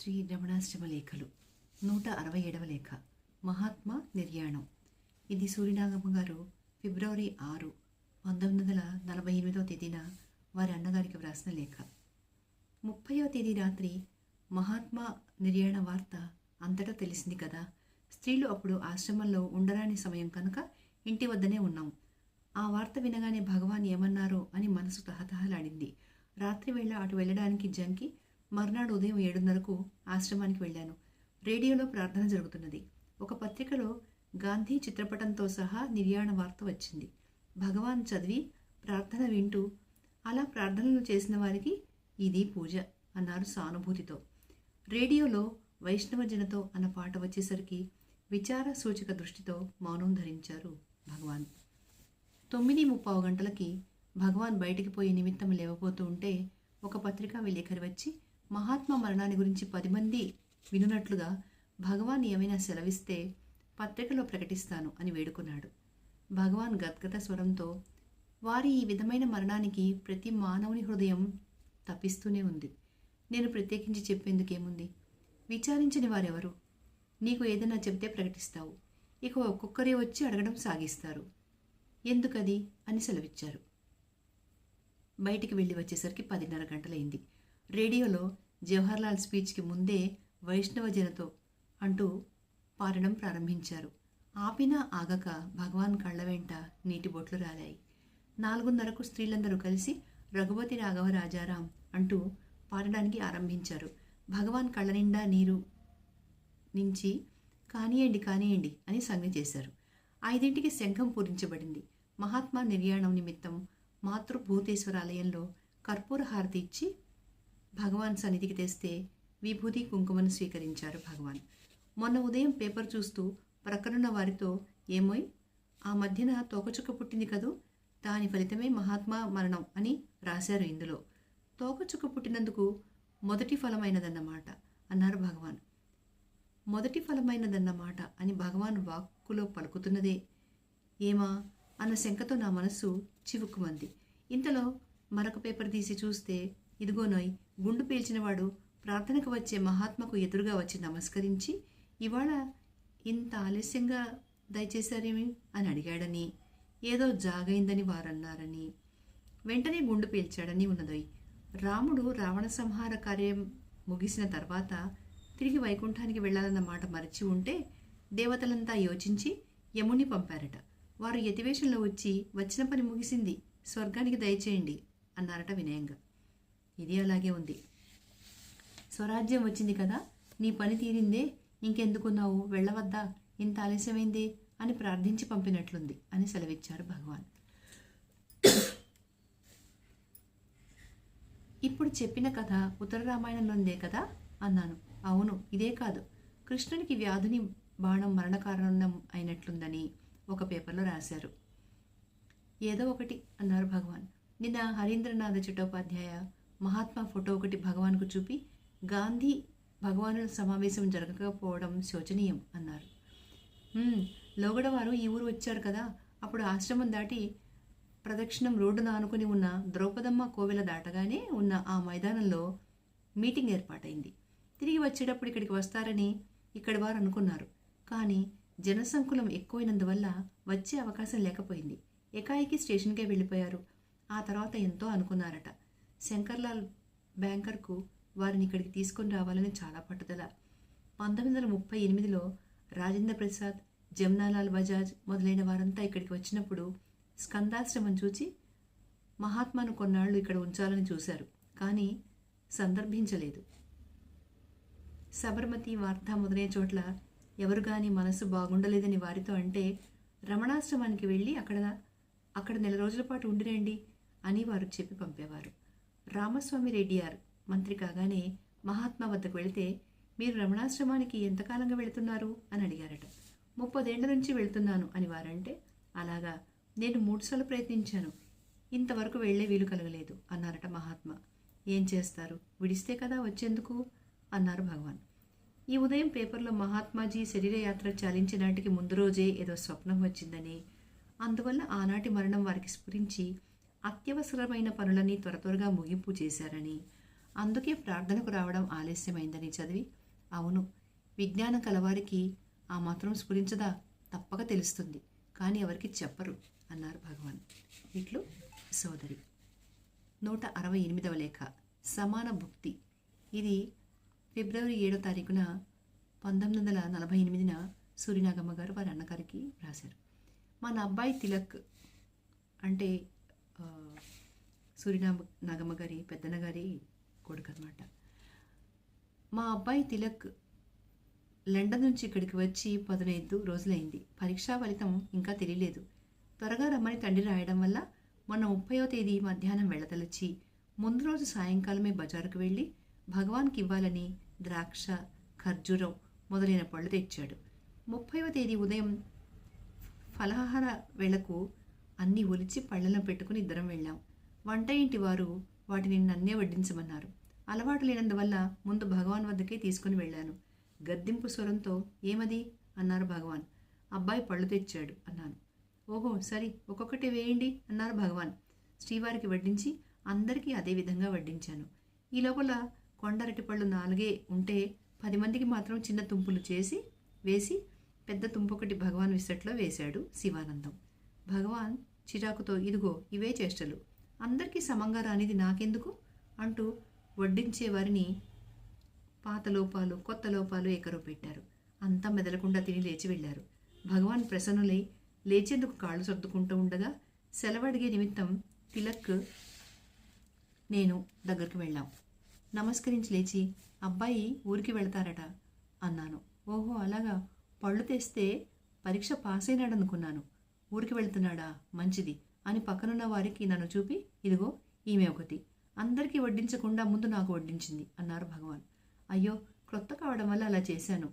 శ్రీ రమణాష్టమ లేఖలు 167వ లేఖ మహాత్మా నిర్యాణం. ఇది సూర్యనాగమ్మ గారు ఫిబ్రవరి 6, 1948వ తేదీన వారి అన్నగారికి వ్రాసిన లేఖ. 30వ తేదీ రాత్రి మహాత్మా నిర్యాణ వార్త అంతటా తెలిసింది కదా. స్త్రీలు అప్పుడు ఆశ్రమంలో ఉండరాని సమయం కనుక ఇంటి వద్దనే ఉన్నాం. ఆ వార్త వినగానే భగవాన్ ఏమన్నారో అని మనసు తహతహలాడింది. రాత్రి వేళ అటు వెళ్ళడానికి జంకి మర్నాడు ఉదయం 7:30కు ఆశ్రమానికి వెళ్ళాను. రేడియోలో ప్రార్థన జరుగుతున్నది. ఒక పత్రికలో గాంధీ చిత్రపటంతో సహా నిర్యాణ వార్త వచ్చింది. భగవాన్ చదివి ప్రార్థన వింటూ, అలా ప్రార్థనలు చేసిన వారికి ఇది పూజ అన్నారు సానుభూతితో. రేడియోలో వైష్ణవ జనతో అన్న పాట వచ్చేసరికి విచార సూచక దృష్టితో మౌనం ధరించారు భగవాన్. 9:30 గంటలకి భగవాన్ బయటికి పోయి నిమిత్తం లేవబోతూ ఉంటే ఒక పత్రికా విలేకరి వచ్చి మహాత్మా మరణాన్ని గురించి 10 మంది వినున్నట్లుగా భగవాన్ ఏమైనా సెలవిస్తే పత్రికలో ప్రకటిస్తాను అని వేడుకున్నాడు. భగవాన్ గద్గద స్వరంతో, వారి ఈ విధమైన మరణానికి ప్రతి మానవుని హృదయం తప్పిస్తూనే ఉంది. నేను ప్రత్యేకించి చెప్పేందుకేముంది? విచారించని వారెవరు? నీకు ఏదైనా చెబితే ప్రకటిస్తావు, ఇక ఒక్కొక్కరే వచ్చి అడగడం సాగిస్తారు. ఎందుకది అని సెలవిచ్చారు. బయటికి వెళ్ళి వచ్చేసరికి 10:30 గంటలైంది. రేడియోలో జవహర్లాల్ స్పీచ్కి ముందే వైష్ణవ జనతో అంటూ పాడడం ప్రారంభించారు. ఆపినా ఆగక భగవాన్ కళ్ళ వెంట నీటి బొట్లు రాలాయి. 4:30కు స్త్రీలందరూ కలిసి రఘుపతి రాఘవ రాజారాం అంటూ పాడడానికి ఆరంభించారు. భగవాన్ కళ్ళ నిండా నీరు నుంచి కానియండి కానియండి అని సంజ్ఞ చేశారు. 5ంటికి శంఖం పూరించబడింది. మహాత్మా నిర్యాణం నిమిత్తం మాతృభూతేశ్వరాలయంలో కర్పూర హారతి ఇచ్చి భగవాన్ సన్నిధికి తెస్తే విభూతి కుంకుమను స్వీకరించారు భగవాన్. మొన్న ఉదయం పేపర్ చూస్తూ ప్రక్కనున్న వారితో, ఏమోయ్ ఆ మధ్యన తోకచుక్క పుట్టింది కదూ, దాని ఫలితమే మహాత్మా మరణం అని రాశారు ఇందులో. తోకచుక్క పుట్టినందుకు మొదటి ఫలమైనదన్నమాట అన్నారు భగవాన్. మొదటి ఫలమైనదన్నమాట అని భగవాన్ వాక్కులో పలుకుతున్నదే ఏమా అన్న శంకతో నా మనస్సు చివుక్కుమంది. ఇంతలో మరొక పేపర్ తీసి చూస్తే, ఇదిగోనోయ్ గుండు పీల్చినవాడు ప్రార్థనకు వచ్చే మహాత్మకు ఎదురుగా వచ్చి నమస్కరించి, ఇవాళ ఇంత ఆలస్యంగా దయచేశారేమి అని అడిగాడని, ఏదో జాగైందని వారన్నారని, వెంటనే గుండు పీల్చాడని ఉన్నదోయ్. రాముడు రావణ సంహార కార్యం ముగిసిన తర్వాత తిరిగి వైకుంఠానికి వెళ్ళాలన్న మాట మరచి ఉంటే దేవతలంతా యోచించి యముని పంపారట. వారు యతివేషంలో వచ్చి, వచ్చిన పని ముగిసింది, స్వర్గానికి దయచేయండి అన్నారట వినయంగా. ఇది అలాగే ఉంది. స్వరాజ్యం వచ్చింది కదా, నీ పని తీరిందే, ఇంకెందుకున్నావు, వెళ్ళవద్దా, ఇంత ఆలస్యమైందే అని ప్రార్థించి పంపినట్లుంది అని సెలవిచ్చారు భగవాన్. ఇప్పుడు చెప్పిన కథ ఉత్తర రామాయణంలోందే కదా అన్నాను. అవును, ఇదే కాదు, కృష్ణునికి వ్యాధుని బాణం మరణకారణం అయినట్లుందని ఒక పేపర్లో రాశారు. ఏదో ఒకటి అన్నారు భగవాన్. నిన్న హరీంద్రనాథ చట్టోపాధ్యాయ మహాత్మా ఫోటో ఒకటి భగవాన్కు చూపి, గాంధీ భగవానుల సమావేశం జరగకపోవడం శోచనీయం అన్నారు. లోగడవారు ఈ ఊరు వచ్చారు కదా, అప్పుడు ఆశ్రమం దాటి ప్రదక్షిణం రోడ్డున ఆనుకుని ఉన్న ద్రౌపదమ్మ కోవెల దాటగానే ఉన్న ఆ మైదానంలో మీటింగ్ ఏర్పాటైంది. తిరిగి వచ్చేటప్పుడు ఇక్కడికి వస్తారని ఇక్కడి వారు అనుకున్నారు. కానీ జనసంకులం ఎక్కువైనందువల్ల వచ్చే అవకాశం లేకపోయింది. ఏకాయికి స్టేషన్కే వెళ్ళిపోయారు. ఆ తర్వాత ఎంతో అనుకున్నారట. శంకర్లాల్ బ్యాంకర్కు వారిని ఇక్కడికి తీసుకొని రావాలని చాలా పట్టుదల. 1938లో రాజేంద్ర ప్రసాద్, జమ్నాలాల్ బజాజ్ మొదలైన వారంతా ఇక్కడికి వచ్చినప్పుడు స్కందాశ్రమం చూచి మహాత్మాను కొన్నాళ్లు ఇక్కడ ఉంచాలని చూశారు. కానీ సందర్భించలేదు. సబర్మతి, వార్ధా మొదలైన చోట్ల ఎవరు కానీ మనసు బాగుండలేదని వారితో అంటే, రమణాశ్రమానికి వెళ్ళి అక్కడ నెల రోజుల పాటు ఉండిరండి అని వారు చెప్పి పంపేవారు. రామస్వామి రెడ్డియార్ మంత్రి కాగానే మహాత్మా వద్దకు వెళితే, మీరు రమణాశ్రమానికి ఎంతకాలంగా వెళుతున్నారు అని అడిగారట. 30 ఏళ్ల నుంచి వెళుతున్నాను అని వారంటే, అలాగా, నేను 3 సార్లు ప్రయత్నించాను, ఇంతవరకు వెళ్లే వీలు కలగలేదు అన్నారట మహాత్మా. ఏం చేస్తారు, విడిస్తే కదా వచ్చేందుకు అన్నారు భగవాన్. ఈ ఉదయం పేపర్లో మహాత్మాజీ శరీరయాత్ర చాలించే నాటికి ముందు రోజే ఏదో స్వప్నం వచ్చిందని, అందువల్ల ఆనాటి మరణం వారికి స్ఫురించి అత్యవసరమైన పనులన్నీ త్వరగా ముగింపు చేశారని, అందుకే ప్రార్థనకు రావడం ఆలస్యమైందని చదివి, అవును, విజ్ఞానం కలవారికి ఆ మాత్రం స్ఫురించదా, తప్పక తెలుస్తుంది, కానీ ఎవరికి చెప్పరు అన్నారు భగవాన్. ఇట్లు సోదరి. 168వ లేఖ, సమాన భుక్తి. ఇది ఫిబ్రవరి 7వ తారీఖున 1948న సూరినాగమ్మ గారు వారి అన్నగారికి రాశారు. మన అబ్బాయి తిలక్ అంటే సూరినాగమ్మ గారి పెద్దన్న గారి కొడుకు అనమాట. మా అబ్బాయి తిలక్ లండన్ నుంచి ఇక్కడికి వచ్చి 15 రోజులైంది. పరీక్షా ఫలితం ఇంకా తెలియలేదు. త్వరగా రమ్మని తండ్రి రాయడం వల్ల మొన్న 30వ తేదీ మధ్యాహ్నం వెళ్ళదలిచి ముందు రోజు సాయంకాలమే బజారుకు వెళ్ళి భగవాన్కి ఇవ్వాలని ద్రాక్ష, ఖర్జూరం మొదలైన పళ్ళు తెచ్చాడు. 30వ తేదీ ఉదయం ఫలాహార వేళకు అన్నీ ఒలిచి పళ్ళలో పెట్టుకుని ఇద్దరం వెళ్ళాం. వంట ఇంటి వారు వాటిని నన్నే వడ్డించమన్నారు. అలవాటు లేనందువల్ల ముందు భగవాన్ వద్దకే తీసుకుని వెళ్ళాను. గద్దింపు స్వరంతో, ఏమది అన్నారు భగవాన్. అబ్బాయి పళ్ళు తెచ్చాడు అన్నాను. ఓహో సరి, ఒక్కొక్కటి వేయండి అన్నారు భగవాన్. శ్రీవారికి వడ్డించి అందరికీ అదే విధంగా వడ్డించాను. ఈ లోపల కొండరటి పళ్ళు 4 ఉంటే 10 మందికి మాత్రం చిన్న తుంపులు వేసి పెద్ద తుంపొకటి భగవాన్ విసట్లో వేశాడు శివానందం. భగవాన్ చిరాకుతో, ఇదిగో ఇవే చేష్టలు, అందరికీ సమంగా రానిది నాకెందుకు అంటూ వడ్డించే వారిని పాత లోపాలు కొత్త లోపాలు ఏకరో పెట్టారు. అంతా మెదలకుండా తిని లేచి వెళ్ళారు. భగవాన్ ప్రసన్నులై లేచేందుకు కాళ్ళు సర్దుకుంటూ ఉండగా సెలవడిగే నిమిత్తం తిలక్ నేను దగ్గరికి వెళ్ళాం. నమస్కరించి లేచి, అబ్బాయి ఊరికి వెళతారట అన్నాను. ఓహో అలాగా, పళ్ళు తెస్తే పరీక్ష పాస్ అయినాడనుకున్నాను. ఊరికి వెళుతున్నాడా, మంచిది అని పక్కనున్న వారికి నన్ను చూపి, ఇదిగో ఈమె ఒకటి, అందరికీ వడ్డించకుండా ముందు నాకు వడ్డించింది అన్నారు భగవాన్. అయ్యో, క్రొత్త కావడం వల్ల అలా చేశాను,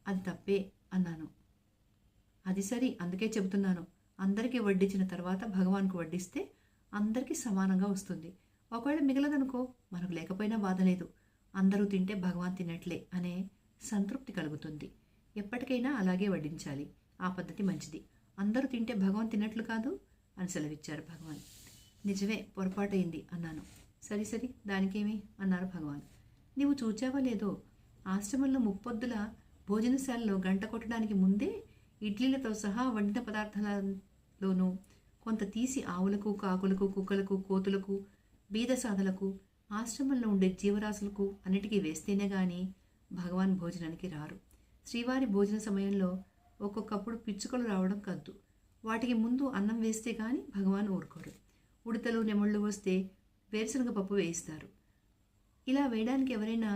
అది తప్పే అన్నాను. అది సరి, అందుకే చెబుతున్నాను, అందరికీ వడ్డించిన తర్వాత భగవాన్కు వడ్డిస్తే అందరికీ సమానంగా వస్తుంది. ఒకవేళ మిగలదనుకో, మనకు లేకపోయినా బాధ లేదు, అందరూ తింటే భగవాన్ తిన్నట్లే అనే సంతృప్తి కలుగుతుంది. ఎప్పటికైనా అలాగే వడ్డించాలి, ఆ పద్ధతి మంచిది. అందరూ తింటే భగవాన్ తిన్నట్లు కాదు అని సెలవిచ్చారు భగవాన్. నిజమే, పొరపాటైంది అన్నాను. సరి సరి, దానికేమి అన్నారు భగవాన్. నీవు చూచావా లేదో, ఆశ్రమంలో ముప్పొద్దుల భోజనశాలలో గంట కొట్టడానికి ముందే ఇడ్లీలతో సహా వండిన పదార్థాలలోనూ కొంత తీసి ఆవులకు, కాకులకు, కుక్కలకు, కోతులకు, బీదసాదలకు, ఆశ్రమంలో ఉండే జీవరాశులకు అన్నిటికీ వేస్తేనే గాని భగవాన్ భోజనానికి రారు. శ్రీవారి భోజన సమయంలో ఒక్కొక్కప్పుడు పిచ్చుకలు రావడం కద్దు. వాటికి ముందు అన్నం వేస్తే కానీ భగవాన్ ఊరుకోరు. ఉడతలు, నెమళ్ళు వస్తే వేరుశనగ పప్పు వేయిస్తారు. ఇలా వేయడానికి ఎవరైనా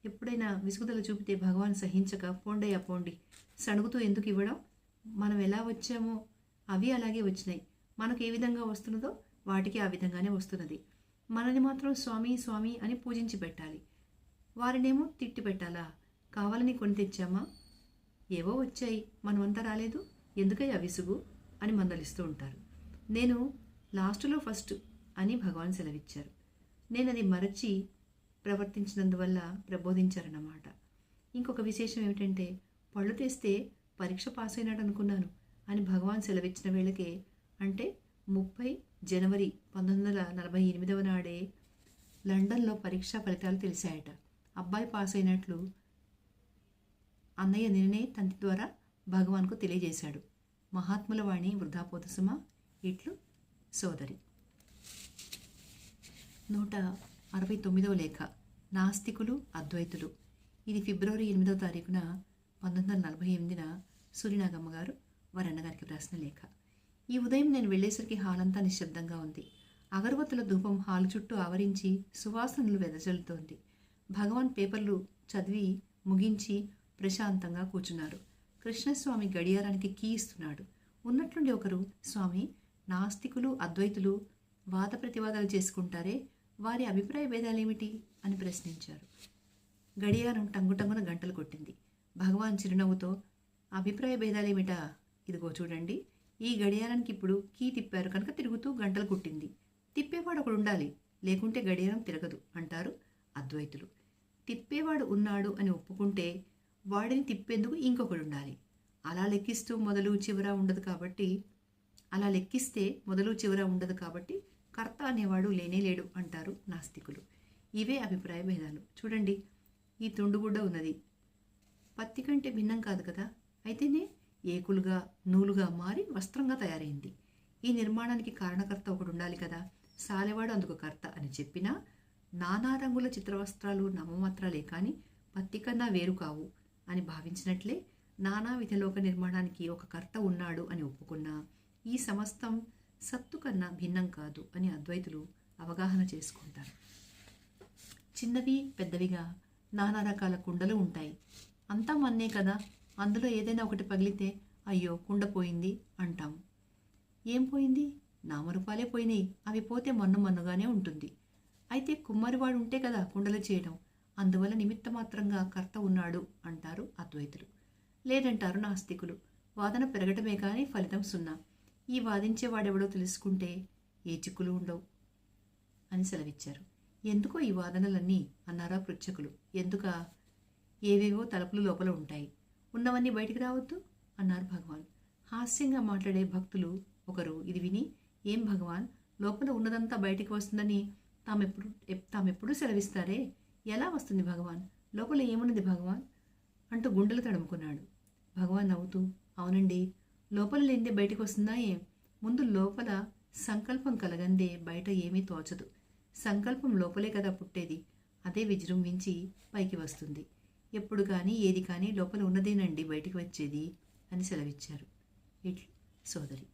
ఎప్పుడైనా విసుగుదల చూపితే భగవాన్ సహించక, పోండయ్యా పోండి, సణుగుతూ ఎందుకు ఇవ్వడం, మనం ఎలా వచ్చామో అవి అలాగే వచ్చినాయి, మనకు ఏ విధంగా వస్తున్నదో వాటికి ఆ విధంగానే వస్తున్నది, మనని మాత్రం స్వామి స్వామి అని పూజించి పెట్టాలి, వారినేమో తిట్టి పెట్టాలా, కావాలని కొని తెచ్చామా, ఏవో వచ్చాయి, మనమంతా రాలేదు, ఎందుకయ్యా విసుగు అని మందలిస్తూ ఉంటారు. నేను లాస్టులో ఫస్ట్ అని భగవాన్ సెలవిచ్చారు. నేను అది మరచి ప్రవర్తించినందువల్ల ప్రబోధించారన్నమాట. ఇంకొక విశేషం ఏమిటంటే, పళ్ళు తెస్తే పరీక్ష పాస్ అయినాడు అనుకున్నాను అని భగవాన్ సెలవిచ్చిన వేళకే, అంటే 30 జనవరి 1948 నాడే లండన్లో పరీక్షా ఫలితాలు తెలిసాయట. అబ్బాయి పాస్ అయినట్లు అన్నయ్య నిన్నే తండ్రి ద్వారా భగవాన్కు తెలియజేశాడు. మహాత్ముల వాణి వృధాపోతు సుమ. ఇట్లు సోదరి. 169వ లేఖ, నాస్తికులు అద్వైతులు. ఇది ఫిబ్రవరి 8వ తారీఖున 1948న సూరినాగమ్మ గారు వారి అన్నగారికి రాసిన లేఖ. ఈ ఉదయం నేను వెళ్ళేసరికి హాల్ అంతా నిశ్శబ్దంగా ఉంది. అగరబత్తుల ధూపం హాలు చుట్టూ ఆవరించి సువాసనలు వెదజల్లుతోంది. భగవాన్ పేపర్లు చదివి ముగించి ప్రశాంతంగా కూర్చున్నారు. కృష్ణస్వామి గడియారానికి కీ ఇస్తున్నాడు. ఉన్నట్లుండి ఒకరు, స్వామి, నాస్తికులు అద్వైతులు వాద ప్రతివాదాలు చేసుకుంటారే, వారి అభిప్రాయ భేదాలేమిటి అని ప్రశ్నించారు. గడియారం టంగుటంగున గంటలు కొట్టింది. భగవాన్ చిరునవ్వుతో, అభిప్రాయ భేదాలేమిటా, ఇదిగో చూడండి, ఈ గడియారానికి ఇప్పుడు కీ తిప్పారు కనుక తిరుగుతూ గంటలు కొట్టింది. తిప్పేవాడు ఒకడు ఉండాలి, లేకుంటే గడియారం తిరగదు అంటారు అద్వైతులు. తిప్పేవాడు ఉన్నాడు అని ఒప్పుకుంటే వాడిని తిప్పేందుకు ఇంకొకడు ఉండాలి. అలా లెక్కిస్తే మొదలు చివర ఉండదు కాబట్టి కర్త అనేవాడు లేనే లేడు అంటారు నాస్తికులు. ఇవే అభిప్రాయ భేదాలు. చూడండి, ఈ తుండుగుడ్డ ఉన్నది, పత్తి కంటే భిన్నం కాదు కదా, అయితేనే ఏకులుగా నూలుగా మారి వస్త్రంగా తయారైంది. ఈ నిర్మాణానికి కారణకర్త ఒకడు ఉండాలి కదా, సాలెవాడు అందుకు కర్త అని చెప్పినా నానా రంగుల చిత్రవస్త్రాలు నామమాత్రాలే కానీ పత్తి కన్నా వేరు కావు అని భావించినట్లే నానా విధలోక నిర్మాణానికి ఒక కర్త ఉన్నాడు అని ఒప్పుకున్నా ఈ సమస్తం సత్తు కన్నా భిన్నం కాదు అని అద్వైతులు అవగాహన చేసుకుంటారు. చిన్నవి పెద్దవిగా నానా రకాల కుండలు ఉంటాయి. అంతా మన్నే కదా, అందులో ఏదైనా ఒకటి పగిలితే అయ్యో కుండ పోయింది అంటాం. ఏం పోయింది? నామరూపాలే పోయినాయి, అవి పోతే మన్ను మన్నుగానే ఉంటుంది. అయితే కుమ్మరివాడు ఉంటే కదా కుండలు చేయడం, అందువల్ల నిమిత్త మాత్రంగా కర్త ఉన్నాడు అంటారు అద్వైతులు. లేదంటారు నాస్తికులు. వాదన పెరగటమే కానీ ఫలితం సున్నా. ఈ వాదించేవాడెవడో తెలుసుకుంటే ఏ చిక్కులు ఉండవు అని సెలవిచ్చారు. ఎందుకో ఈ వాదనలన్నీ అన్నారా పృచ్ఛకులు. ఎందుకా? ఏవేవో తలుపులు లోపల ఉంటాయి, ఉన్నవన్నీ బయటికి రావద్దు అన్నారు భగవాన్. హాస్యంగా మాట్లాడే భక్తులు ఒకరు ఇది విని, ఏం భగవాన్, లోపల ఉన్నదంతా బయటికి వస్తుందని తామెప్పుడు సెలవిస్తారే, ఎలా వస్తుంది భగవాన్, లోపల ఏమున్నది భగవాన్ అంటూ గుండెలు తడుముకున్నాడు. భగవాన్ నవ్వుతూ, అవునండి, లోపల లేనిదే బయటికి వస్తుందా ఏం? ముందు లోపల సంకల్పం కలగందే బయట ఏమీ తోచదు. సంకల్పం లోపలే కదా పుట్టేది, అదే విజృంభించి పైకి వస్తుంది. ఎప్పుడు కానీ ఏది కానీ లోపల ఉన్నదేనండి బయటికి వచ్చేది అని సెలవిచ్చారు. ఇట్లా సోదరి.